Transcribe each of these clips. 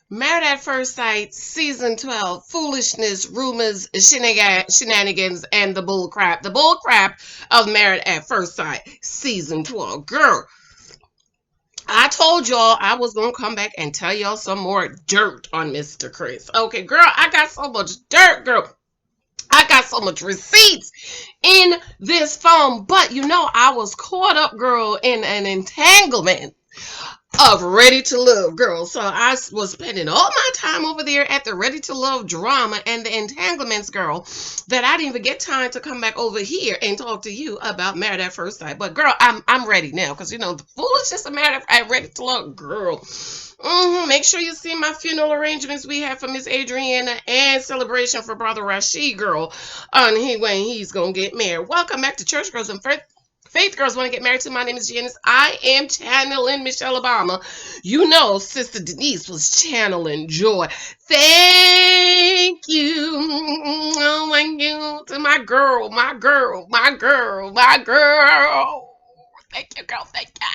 Married at First Sight, Season 12, Foolishness, Rumors, Shenanigans, and the Bullcrap. The Bullcrap of Married at First Sight, Season 12. Girl, I told y'all I was going to come back and tell y'all some more dirt on Mr. Chris. Okay, girl, I got so much dirt, girl. I got so much receipts in this phone. But you know, I was caught up, girl, in an entanglement of Ready to Love, girl. So I was spending all my time over there at the Ready to Love drama and the entanglements, girl, that I didn't even get time to come back over here and talk to you about Married at First Sight. But girl, I'm ready now because you know the foolishness of Married at Ready to Love, girl. Make sure you see my funeral arrangements we have for Miss Adriana and celebration for Brother Rashid, girl, on when he's gonna get married. Welcome back to Church Girls and Faith Girls Want to Get Married To. My name is Janice. I am channeling Michelle Obama. You know, Sister Denise was channeling joy. Thank you. Oh, thank you to my girl, my girl, my girl, my girl. Thank you, girl. Thank you.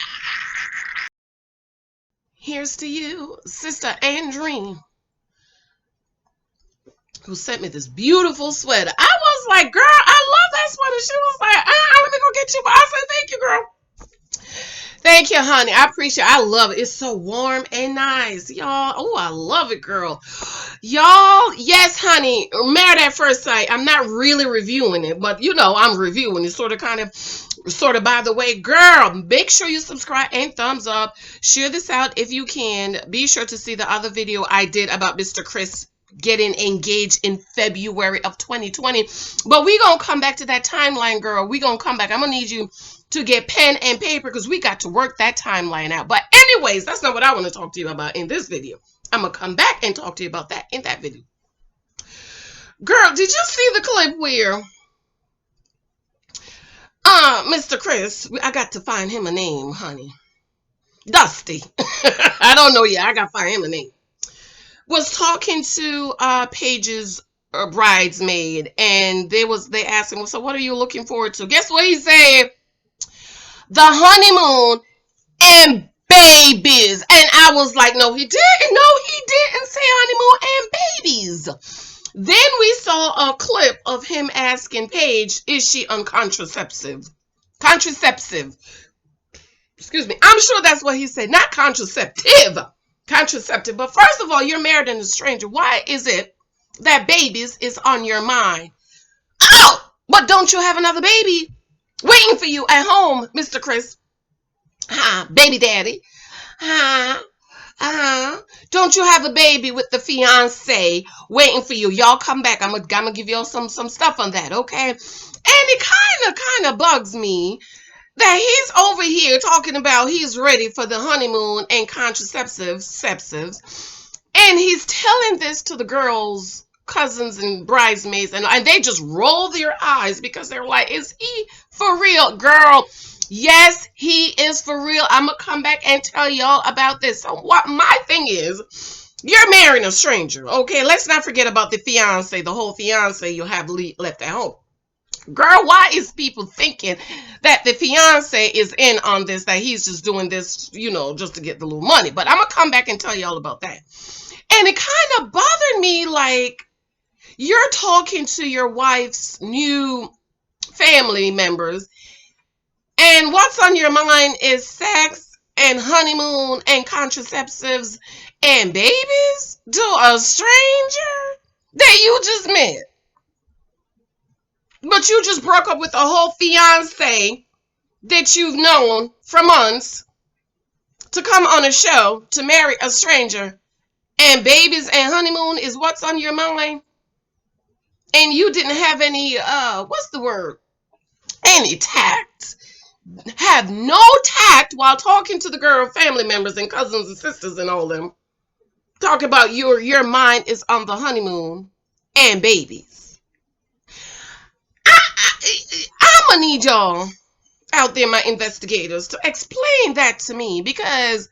Here's to you, Sister Andreen, who sent me this beautiful sweater. I was like, girl, I love that sweater. She was like, let me go get you. But I said, thank you, girl. Thank you, honey. I appreciate it. I love it. It's so warm and nice, y'all. Oh, I love it, girl. Y'all, yes, honey. Married at First Sight. I'm not really reviewing it, but you know, I'm reviewing it sort of by the way. Girl, make sure you subscribe and thumbs up. Share this out if you can. Be sure to see the other video I did about Mr. Chris getting engaged in February of 2020. But we gonna come back to that timeline, girl. We gonna come back. I'm gonna need you to get pen and paper because we got to work that timeline out. But anyways, that's not what I want to talk to you about in this video. I'm gonna come back and talk to you about that in that video. Girl, did you see the clip where Mr. Chris, I got to find him a name, honey. Dusty. I don't know yet. I gotta find him a name. Was talking to Paige's bridesmaid, and they asked him, so what are you looking forward to? Guess what he said? The honeymoon and babies. And I was like, no, he didn't. No, he didn't say honeymoon and babies. Then we saw a clip of him asking Paige, is she on contraceptive? Contraceptive. Excuse me. I'm sure that's what he said. Not contraceptive. Contraceptive. But first of all, you're married and a stranger. Why is it that babies is on your mind? Oh, but don't you have another baby waiting for you at home, Mr. Chris? Baby daddy. Don't you have a baby with the fiance waiting for you? Y'all come back. I'm gonna give y'all some stuff on that, okay? And it kind of bugs me that he's over here talking about he's ready for the honeymoon and contraceptives, and he's telling this to the girls, cousins and bridesmaids, and they just roll their eyes because they're like, is he for real? Girl, yes, he is for real. I'm gonna come back and tell y'all about this. So what my thing is, you're marrying a stranger, okay? Let's not forget about the fiance, the whole fiance you have left at home. Girl, why is people thinking that the fiance is in on this, that he's just doing this, you know, just to get the little money? But I'm gonna come back and tell y'all about that. And it kind of bothered me, like, you're talking to your wife's new family members, and what's on your mind is sex and honeymoon and contraceptives and babies to a stranger that you just met. But you just broke up with a whole fiance that you've known for months to come on a show to marry a stranger, and babies and honeymoon is what's on your mind. And you didn't have any, what's the word? Any tact. Have no tact while talking to the girl family members and cousins and sisters and all them. Talk about your mind is on the honeymoon and babies. I'm gonna need y'all out there, my investigators, to explain that to me, because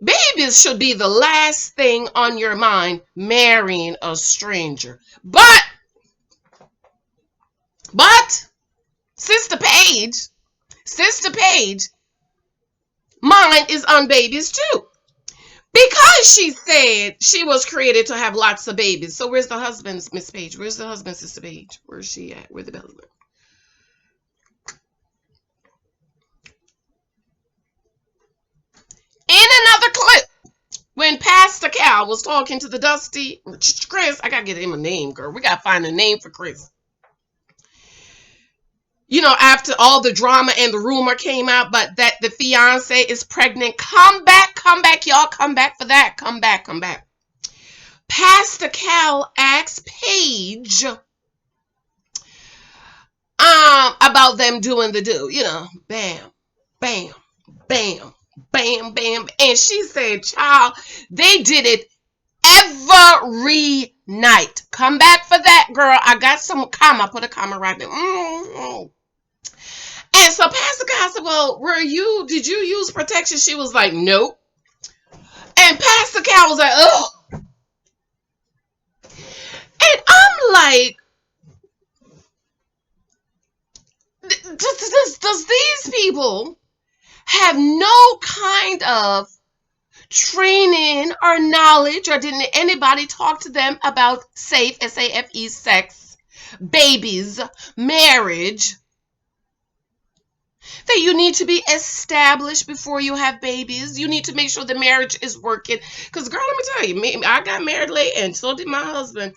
babies should be the last thing on your mind marrying a stranger. But Sister Paige, mine is on babies too. Because she said she was created to have lots of babies. So where's the husband's Miss Paige? Where's the husband, Sister Paige? Where's she at? Where's the husband? In another clip, when Pastor Cal was talking to the Dusty Chris, I gotta get him a name, girl. We gotta find a name for Chris. You know, after all the drama and the rumor came out, but that the fiance is pregnant. Come back, y'all. Come back for that. Come back. Pastor Cal asked Paige about them doing the do. You know, bam, bam, bam, bam, bam. And she said, child, they did it every night. Come back for that, girl. I got some comma. Put a comma right there. And so Pastor Cal said, well, did you use protection? She was like, nope. And Pastor Cal was like, ugh. And I'm like, does these people have no kind of training or knowledge, or didn't anybody talk to them about safe, S-A-F-E, sex, babies, marriage? That you need to be established before you have babies. You need to make sure the marriage is working. Because, girl, let me tell you, I got married late, and so did my husband.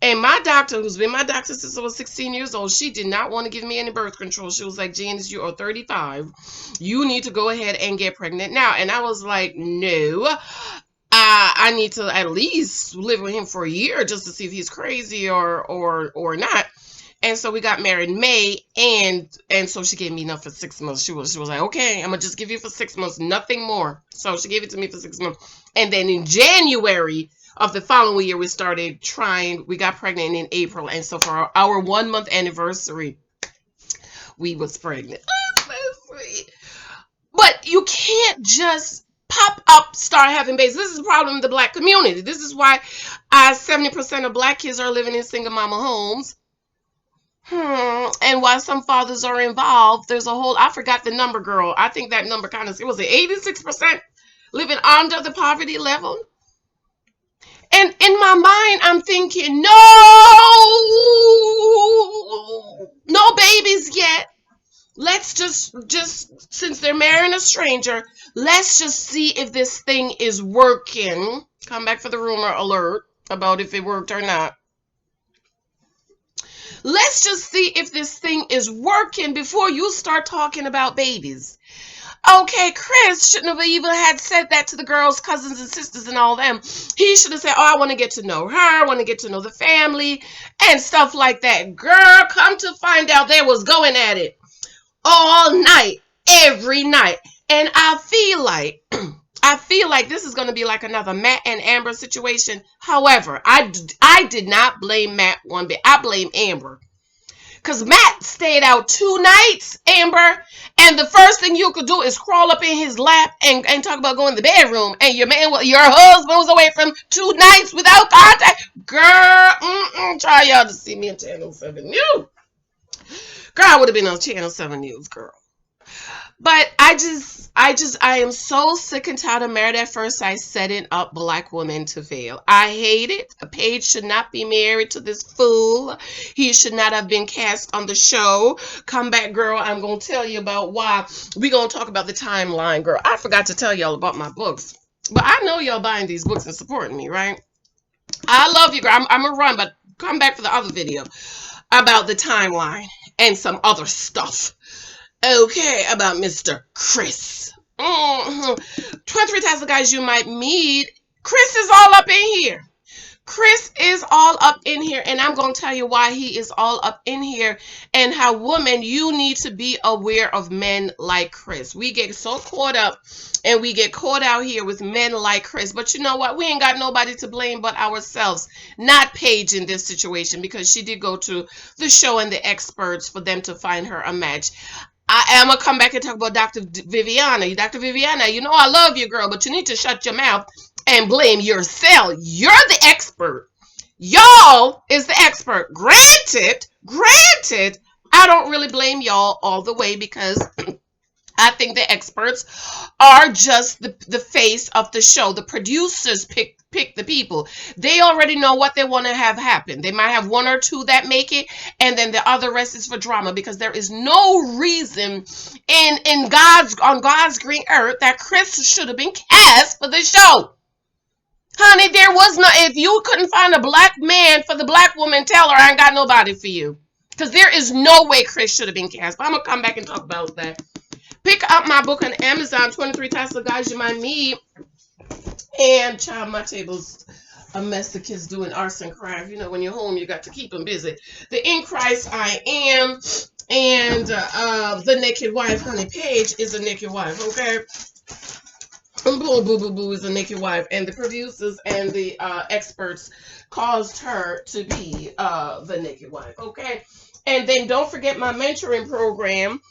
And my doctor, who's been my doctor since I was 16 years old, she did not want to give me any birth control. She was like, Janice, you are 35. You need to go ahead and get pregnant now. And I was like, no. I need to at least live with him for a year just to see if he's crazy or not. And so we got married in May, and so she gave me enough for 6 months. She was like, okay, I'm gonna just give you for 6 months, nothing more. So she gave it to me for 6 months. And then in January of the following year, we started trying. We got pregnant in April, and so for our 1 month anniversary, we was pregnant. Oh, so sweet. But you can't just pop up, start having babies. This is a problem in the Black community. This is why 70% of Black kids are living in single mama homes. And while some fathers are involved, there's a whole, I forgot the number, girl. I think that number kind of, it was 86% living under the poverty level. And in my mind, I'm thinking, no babies yet. Let's just since they're marrying a stranger, let's just see if this thing is working. Come back for the rumor alert about if it worked or not. Let's just see if this thing is working before you start talking about babies. Okay, Chris shouldn't have even had said that to the girls, cousins, and sisters and all them. He should have said, oh, I want to get to know her. I want to get to know the family and stuff like that. Girl, come to find out they was going at it all night, every night. And I feel like this is going to be like another Matt and Amber situation. However, I did not blame Matt one bit. I blame Amber. Because Matt stayed out 2 nights, Amber, and the first thing you could do is crawl up in his lap and talk about going to the bedroom. And your husband was away from 2 nights without contact. Girl, try y'all to see me on Channel 7 News. Girl, I would have been on Channel 7 News, girl. But I am so sick and tired of Married at First Sight setting up Black women to fail. I hate it. A Paige should not be married to this fool. He should not have been cast on the show. Come back, girl. I'm going to tell you about why. We're going to talk about the timeline, girl. I forgot to tell y'all about my books. But I know y'all buying these books and supporting me, right? I love you, girl. I'm going to run, but come back for the other video about the timeline and some other stuff. Okay, about Mr. Chris. 23 types of guys you might meet. Chris is all up in here. Chris is all up in here, and I'm going to tell you why he is all up in here and how, women, you need to be aware of men like Chris. We get so caught up and we get caught out here with men like Chris. But you know what? We ain't got nobody to blame but ourselves. Not Paige in this situation, because she did go to the show and the experts for them to find her a match. I am going to come back and talk about Dr. Viviana. Dr. Viviana, you know I love you, girl, but you need to shut your mouth and blame yourself. You're the expert. Y'all is the expert. Granted, I don't really blame y'all all the way, because I think the experts are just the face of the show. The producers pick the people. They already know what they want to have happen. They might have one or two that make it, and then the other rest is for drama, because there is no reason in God's green earth that Chris should have been cast for the show. Honey, there was no, if you couldn't find a black man for the black woman, tell her I ain't got nobody for you. Because there is no way Chris should have been cast. But I'm going to come back and talk about that. Pick up my book on Amazon, 23 Tasks of Guys You Might Meet. And, child, my table's a mess. The kids doing arts and crafts. You know, when you're home, you got to keep them busy. The In Christ I Am and The Naked Wife. Honey, Paige is a naked wife, okay? Boo Boo Boo Boo is a naked wife. And the producers and the experts caused her to be the naked wife, okay? And then don't forget my mentoring program.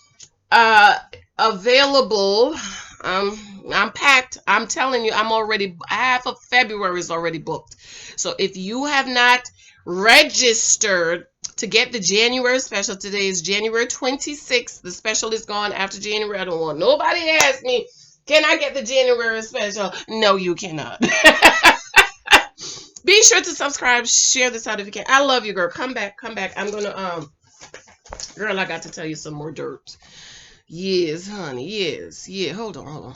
Available. I'm packed. I'm telling you, I'm already, half of February is already booked. So if you have not registered to get the January special, today is January 26th. The special is gone after January. I don't want nobody to ask me, can I get the January special? No, you cannot. Be sure to subscribe, share this out if you can. I love you, girl. Come back. I'm gonna girl, I got to tell you some more dirt. Yes, honey. Yes. Yeah. Hold on.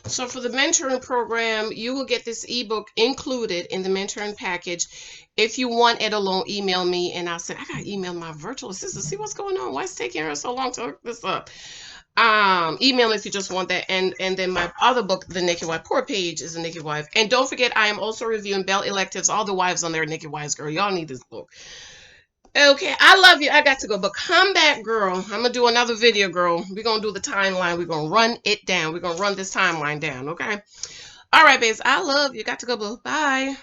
So for the mentoring program, you will get this ebook included in the mentoring package. If you want it alone, email me, and I'll say, I gotta email my virtual assistant, see what's going on. Why is it taking her so long to hook this up? Email me if you just want that. And then my other book, The Naked Wife, poor Paige is a naked wife. And don't forget, I am also reviewing Belle Electives. All the wives on there are naked wives, girl. Y'all need this book. Okay, I love you. I got to go, but come back, girl. I'm gonna do another video, girl. We're gonna do the timeline. We're gonna run it down. We're gonna run this timeline down, okay? All right, babes. I love you. Got to go, boo. Bye.